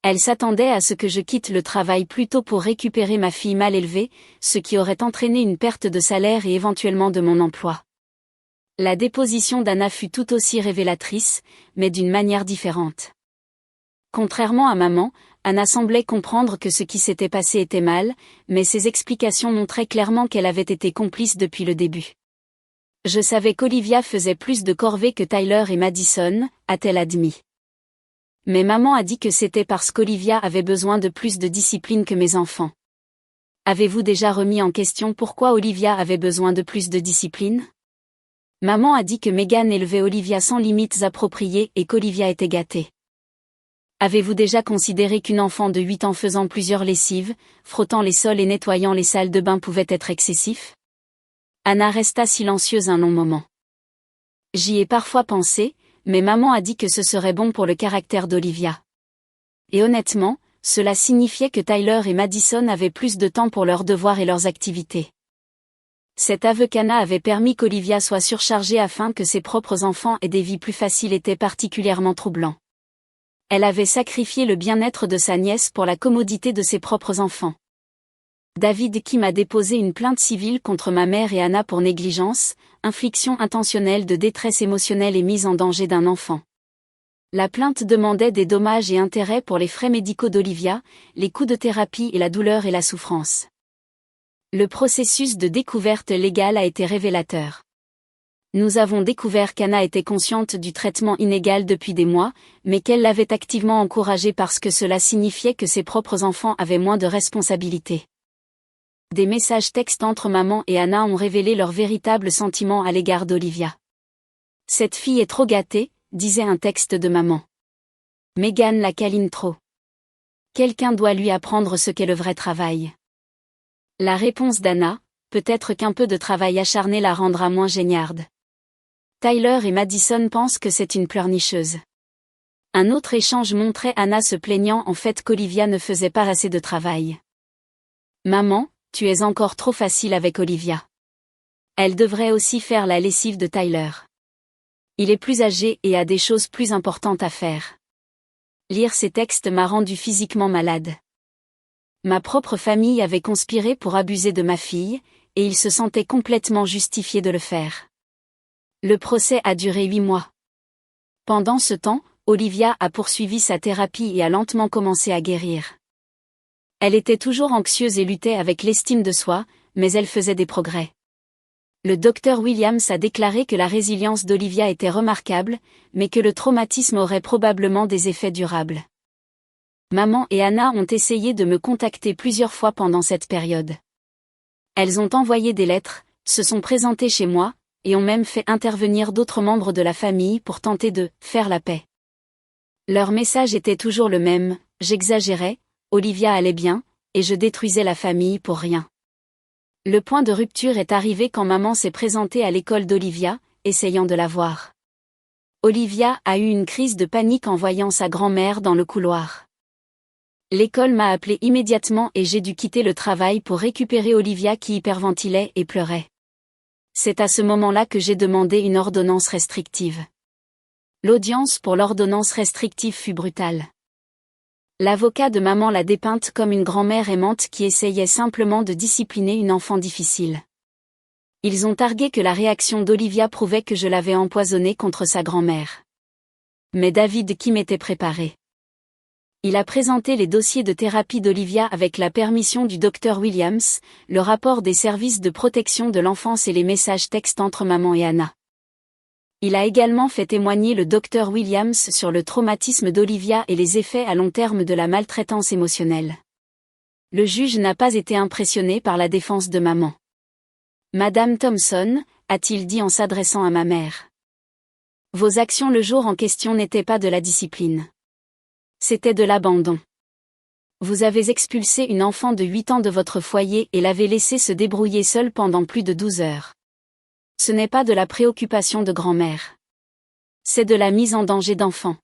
Elle s'attendait à ce que je quitte le travail plus tôt pour récupérer ma fille mal élevée, ce qui aurait entraîné une perte de salaire et éventuellement de mon emploi. La déposition d'Anna fut tout aussi révélatrice, mais d'une manière différente. Contrairement à maman, Anna semblait comprendre que ce qui s'était passé était mal, mais ses explications montraient clairement qu'elle avait été complice depuis le début. Je savais qu'Olivia faisait plus de corvées que Tyler et Madison, a-t-elle admis. Mais maman a dit que c'était parce qu'Olivia avait besoin de plus de discipline que mes enfants. Avez-vous déjà remis en question pourquoi Olivia avait besoin de plus de discipline? Maman a dit que Megan élevait Olivia sans limites appropriées et qu'Olivia était gâtée. Avez-vous déjà considéré qu'une enfant de 8 ans faisant plusieurs lessives, frottant les sols et nettoyant les salles de bain pouvait être excessif? Anna resta silencieuse un long moment. J'y ai parfois pensé, mais maman a dit que ce serait bon pour le caractère d'Olivia. Et honnêtement, cela signifiait que Tyler et Madison avaient plus de temps pour leurs devoirs et leurs activités. Cet aveu qu'Anna avait permis qu'Olivia soit surchargée afin que ses propres enfants aient des vies plus faciles était particulièrement troublant. Elle avait sacrifié le bien-être de sa nièce pour la commodité de ses propres enfants. David Kim a déposé une plainte civile contre ma mère et Anna pour négligence, infliction intentionnelle de détresse émotionnelle et mise en danger d'un enfant. La plainte demandait des dommages et intérêts pour les frais médicaux d'Olivia, les coûts de thérapie et la douleur et la souffrance. Le processus de découverte légale a été révélateur. Nous avons découvert qu'Anna était consciente du traitement inégal depuis des mois, mais qu'elle l'avait activement encouragé parce que cela signifiait que ses propres enfants avaient moins de responsabilités. Des messages textes entre maman et Anna ont révélé leurs véritables sentiments à l'égard d'Olivia. « Cette fille est trop gâtée », disait un texte de maman. « Megan la câline trop. Quelqu'un doit lui apprendre ce qu'est le vrai travail. » La réponse d'Anna, peut-être qu'un peu de travail acharné la rendra moins géniarde. Tyler et Madison pensent que c'est une pleurnicheuse. Un autre échange montrait Anna se plaignant en fait qu'Olivia ne faisait pas assez de travail. « Maman, tu es encore trop facile avec Olivia. Elle devrait aussi faire la lessive de Tyler. Il est plus âgé et a des choses plus importantes à faire. » Lire ces textes m'a rendu physiquement malade. Ma propre famille avait conspiré pour abuser de ma fille, et ils se sentaient complètement justifiés de le faire. Le procès a duré 8 mois. Pendant ce temps, Olivia a poursuivi sa thérapie et a lentement commencé à guérir. Elle était toujours anxieuse et luttait avec l'estime de soi, mais elle faisait des progrès. Le docteur Williams a déclaré que la résilience d'Olivia était remarquable, mais que le traumatisme aurait probablement des effets durables. Maman et Anna ont essayé de me contacter plusieurs fois pendant cette période. Elles ont envoyé des lettres, se sont présentées chez moi, et ont même fait intervenir d'autres membres de la famille pour tenter de « faire la paix ». Leur message était toujours le même, j'exagérais, Olivia allait bien, et je détruisais la famille pour rien. Le point de rupture est arrivé quand maman s'est présentée à l'école d'Olivia, essayant de la voir. Olivia a eu une crise de panique en voyant sa grand-mère dans le couloir. L'école m'a appelé immédiatement et j'ai dû quitter le travail pour récupérer Olivia qui hyperventilait et pleurait. C'est à ce moment-là que j'ai demandé une ordonnance restrictive. L'audience pour l'ordonnance restrictive fut brutale. L'avocat de maman l'a dépeinte comme une grand-mère aimante qui essayait simplement de discipliner une enfant difficile. Ils ont argué que la réaction d'Olivia prouvait que je l'avais empoisonnée contre sa grand-mère. Mais David Kim était préparé. Il a présenté les dossiers de thérapie d'Olivia avec la permission du Dr Williams, le rapport des services de protection de l'enfance et les messages textes entre maman et Anna. Il a également fait témoigner le Dr Williams sur le traumatisme d'Olivia et les effets à long terme de la maltraitance émotionnelle. Le juge n'a pas été impressionné par la défense de maman. « Madame Thompson », a-t-il dit en s'adressant à ma mère. « Vos actions le jour en question n'étaient pas de la discipline. C'était de l'abandon. Vous avez expulsé une enfant de 8 ans de votre foyer et l'avez laissée se débrouiller seule pendant plus de 12 heures. Ce n'est pas de la préoccupation de grand-mère. C'est de la mise en danger d'enfant. »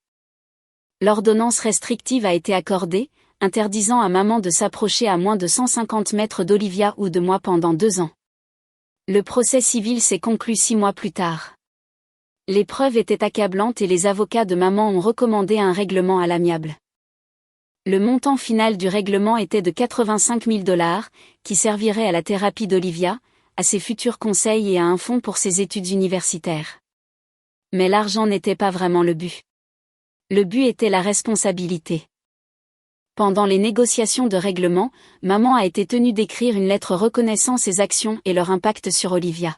L'ordonnance restrictive a été accordée, interdisant à maman de s'approcher à moins de 150 mètres d'Olivia ou de moi pendant 2 ans. Le procès civil s'est conclu 6 mois plus tard. Les preuves étaient accablantes et les avocats de maman ont recommandé un règlement à l'amiable. Le montant final du règlement était de 85 000 $, qui servirait à la thérapie d'Olivia, à ses futurs conseils et à un fonds pour ses études universitaires. Mais l'argent n'était pas vraiment le but. Le but était la responsabilité. Pendant les négociations de règlement, maman a été tenue d'écrire une lettre reconnaissant ses actions et leur impact sur Olivia.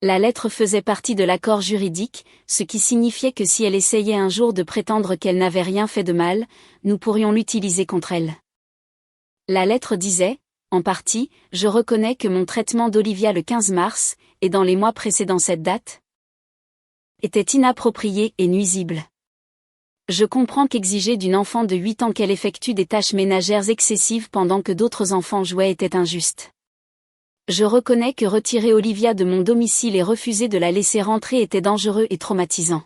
La lettre faisait partie de l'accord juridique, ce qui signifiait que si elle essayait un jour de prétendre qu'elle n'avait rien fait de mal, nous pourrions l'utiliser contre elle. La lettre disait, en partie, « Je reconnais que mon traitement d'Olivia le 15 mars, et dans les mois précédant cette date, était inapproprié et nuisible. Je comprends qu'exiger d'une enfant de 8 ans qu'elle effectue des tâches ménagères excessives pendant que d'autres enfants jouaient était injuste. Je reconnais que retirer Olivia de mon domicile et refuser de la laisser rentrer était dangereux et traumatisant.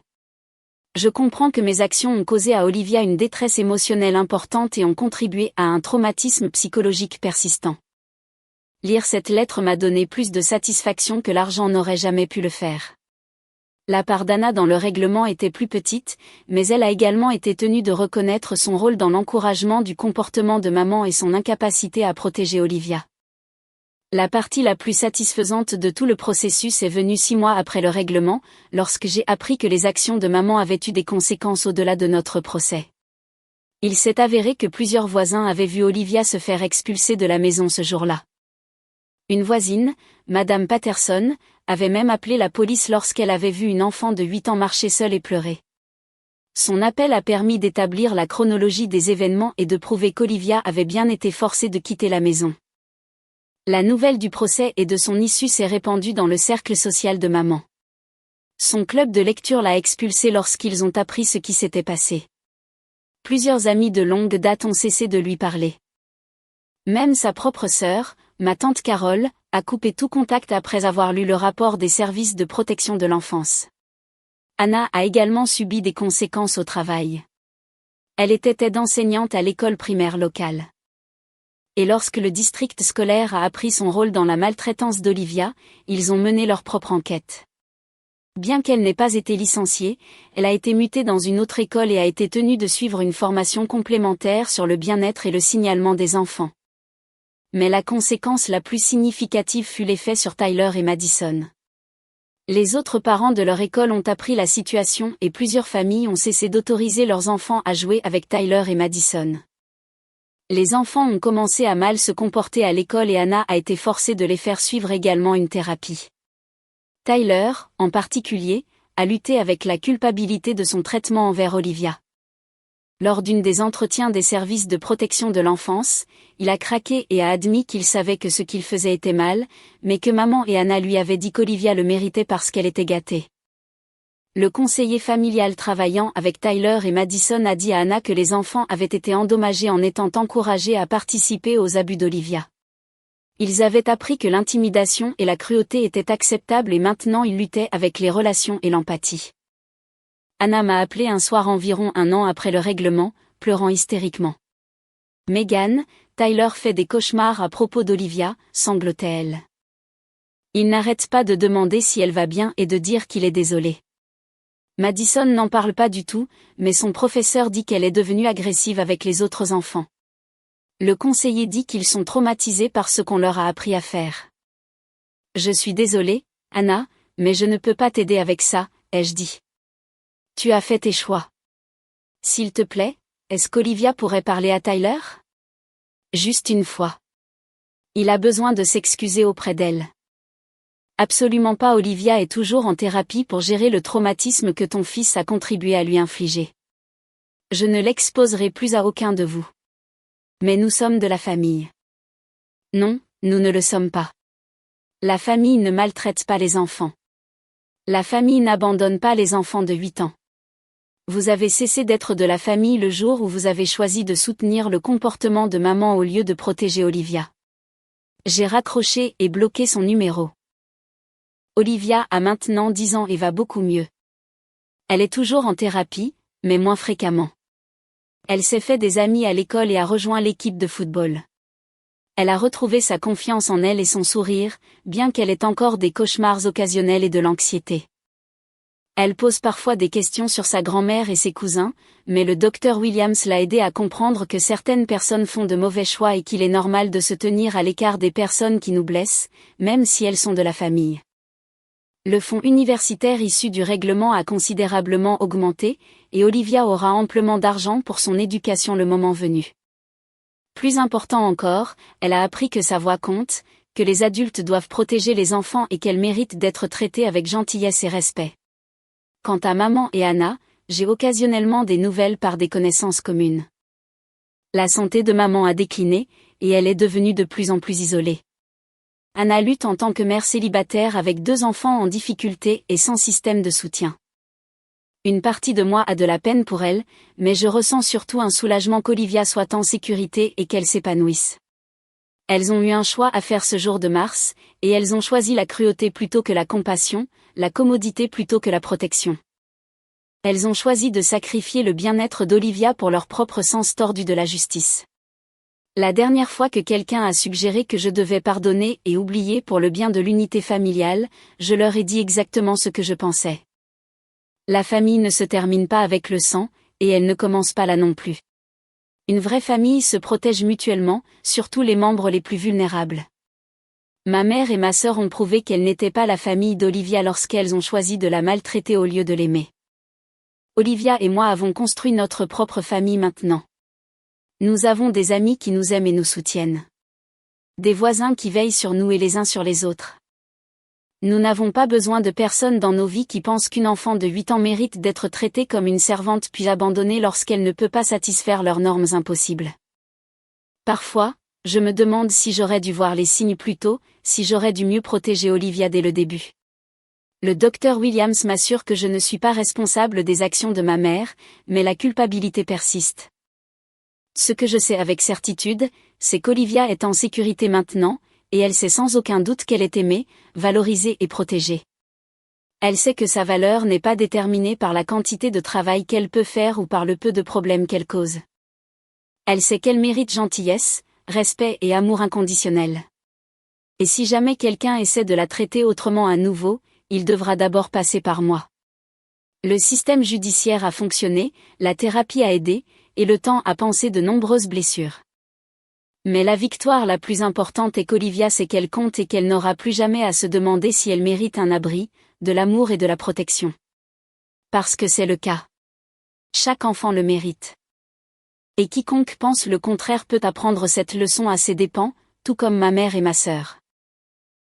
Je comprends que mes actions ont causé à Olivia une détresse émotionnelle importante et ont contribué à un traumatisme psychologique persistant. Lire cette lettre m'a donné plus de satisfaction que l'argent n'aurait jamais pu le faire. La part d'Anna dans le règlement était plus petite, mais elle a également été tenue de reconnaître son rôle dans l'encouragement du comportement de maman et son incapacité à protéger Olivia. La partie la plus satisfaisante de tout le processus est venue 6 mois après le règlement, lorsque j'ai appris que les actions de maman avaient eu des conséquences au-delà de notre procès. Il s'est avéré que plusieurs voisins avaient vu Olivia se faire expulser de la maison ce jour-là. Une voisine, Madame Patterson, avait même appelé la police lorsqu'elle avait vu une enfant de 8 ans marcher seule et pleurer. Son appel a permis d'établir la chronologie des événements et de prouver qu'Olivia avait bien été forcée de quitter la maison. La nouvelle du procès et de son issue s'est répandue dans le cercle social de maman. Son club de lecture l'a expulsée lorsqu'ils ont appris ce qui s'était passé. Plusieurs amis de longue date ont cessé de lui parler. Même sa propre sœur, ma tante Carole, a coupé tout contact après avoir lu le rapport des services de protection de l'enfance. Anna a également subi des conséquences au travail. Elle était aide-enseignante à l'école primaire locale. Et lorsque le district scolaire a appris son rôle dans la maltraitance d'Olivia, ils ont mené leur propre enquête. Bien qu'elle n'ait pas été licenciée, elle a été mutée dans une autre école et a été tenue de suivre une formation complémentaire sur le bien-être et le signalement des enfants. Mais la conséquence la plus significative fut l'effet sur Tyler et Madison. Les autres parents de leur école ont appris la situation et plusieurs familles ont cessé d'autoriser leurs enfants à jouer avec Tyler et Madison. Les enfants ont commencé à mal se comporter à l'école et Anna a été forcée de les faire suivre également une thérapie. Tyler, en particulier, a lutté avec la culpabilité de son traitement envers Olivia. Lors d'une des entretiens des services de protection de l'enfance, il a craqué et a admis qu'il savait que ce qu'il faisait était mal, mais que maman et Anna lui avaient dit qu'Olivia le méritait parce qu'elle était gâtée. Le conseiller familial travaillant avec Tyler et Madison a dit à Anna que les enfants avaient été endommagés en étant encouragés à participer aux abus d'Olivia. Ils avaient appris que l'intimidation et la cruauté étaient acceptables et maintenant ils luttaient avec les relations et l'empathie. Anna m'a appelé un soir environ 1 an après le règlement, pleurant hystériquement. Megan, Tyler fait des cauchemars à propos d'Olivia, sanglotait-elle. Il n'arrête pas de demander si elle va bien et de dire qu'il est désolé. Madison n'en parle pas du tout, mais son professeur dit qu'elle est devenue agressive avec les autres enfants. Le conseiller dit qu'ils sont traumatisés par ce qu'on leur a appris à faire. Je suis désolée, Anna, mais je ne peux pas t'aider avec ça, ai-je dit. Tu as fait tes choix. S'il te plaît, est-ce qu'Olivia pourrait parler à Tyler? Juste une fois. Il a besoin de s'excuser auprès d'elle. Absolument pas, Olivia est toujours en thérapie pour gérer le traumatisme que ton fils a contribué à lui infliger. Je ne l'exposerai plus à aucun de vous. Mais nous sommes de la famille. Non, nous ne le sommes pas. La famille ne maltraite pas les enfants. La famille n'abandonne pas les enfants de 8 ans. Vous avez cessé d'être de la famille le jour où vous avez choisi de soutenir le comportement de maman au lieu de protéger Olivia. J'ai raccroché et bloqué son numéro. Olivia a maintenant 10 ans et va beaucoup mieux. Elle est toujours en thérapie, mais moins fréquemment. Elle s'est fait des amis à l'école et a rejoint l'équipe de football. Elle a retrouvé sa confiance en elle et son sourire, bien qu'elle ait encore des cauchemars occasionnels et de l'anxiété. Elle pose parfois des questions sur sa grand-mère et ses cousins, mais le docteur Williams l'a aidé à comprendre que certaines personnes font de mauvais choix et qu'il est normal de se tenir à l'écart des personnes qui nous blessent, même si elles sont de la famille. Le fonds universitaire issu du règlement a considérablement augmenté, et Olivia aura amplement d'argent pour son éducation le moment venu. Plus important encore, elle a appris que sa voix compte, que les adultes doivent protéger les enfants et qu'elle mérite d'être traitée avec gentillesse et respect. Quant à maman et Anna, j'ai occasionnellement des nouvelles par des connaissances communes. La santé de maman a décliné, et elle est devenue de plus en plus isolée. Anna lutte en tant que mère célibataire avec 2 enfants en difficulté et sans système de soutien. Une partie de moi a de la peine pour elle, mais je ressens surtout un soulagement qu'Olivia soit en sécurité et qu'elle s'épanouisse. Elles ont eu un choix à faire ce jour de mars, et elles ont choisi la cruauté plutôt que la compassion, la commodité plutôt que la protection. Elles ont choisi de sacrifier le bien-être d'Olivia pour leur propre sens tordu de la justice. La dernière fois que quelqu'un a suggéré que je devais pardonner et oublier pour le bien de l'unité familiale, je leur ai dit exactement ce que je pensais. La famille ne se termine pas avec le sang, et elle ne commence pas là non plus. Une vraie famille se protège mutuellement, surtout les membres les plus vulnérables. Ma mère et ma sœur ont prouvé qu'elles n'étaient pas la famille d'Olivia lorsqu'elles ont choisi de la maltraiter au lieu de l'aimer. Olivia et moi avons construit notre propre famille maintenant. Nous avons des amis qui nous aiment et nous soutiennent. Des voisins qui veillent sur nous et les uns sur les autres. Nous n'avons pas besoin de personnes dans nos vies qui pensent qu'une enfant de 8 ans mérite d'être traitée comme une servante puis abandonnée lorsqu'elle ne peut pas satisfaire leurs normes impossibles. Parfois, je me demande si j'aurais dû voir les signes plus tôt, si j'aurais dû mieux protéger Olivia dès le début. Le docteur Williams m'assure que je ne suis pas responsable des actions de ma mère, mais la culpabilité persiste. Ce que je sais avec certitude, c'est qu'Olivia est en sécurité maintenant, et elle sait sans aucun doute qu'elle est aimée, valorisée et protégée. Elle sait que sa valeur n'est pas déterminée par la quantité de travail qu'elle peut faire ou par le peu de problèmes qu'elle cause. Elle sait qu'elle mérite gentillesse, respect et amour inconditionnel. Et si jamais quelqu'un essaie de la traiter autrement à nouveau, il devra d'abord passer par moi. Le système judiciaire a fonctionné, la thérapie a aidé, et le temps a pansé de nombreuses blessures. Mais la victoire la plus importante est qu'Olivia sait qu'elle compte et qu'elle n'aura plus jamais à se demander si elle mérite un abri, de l'amour et de la protection. Parce que c'est le cas. Chaque enfant le mérite. Et quiconque pense le contraire peut apprendre cette leçon à ses dépens, tout comme ma mère et ma sœur.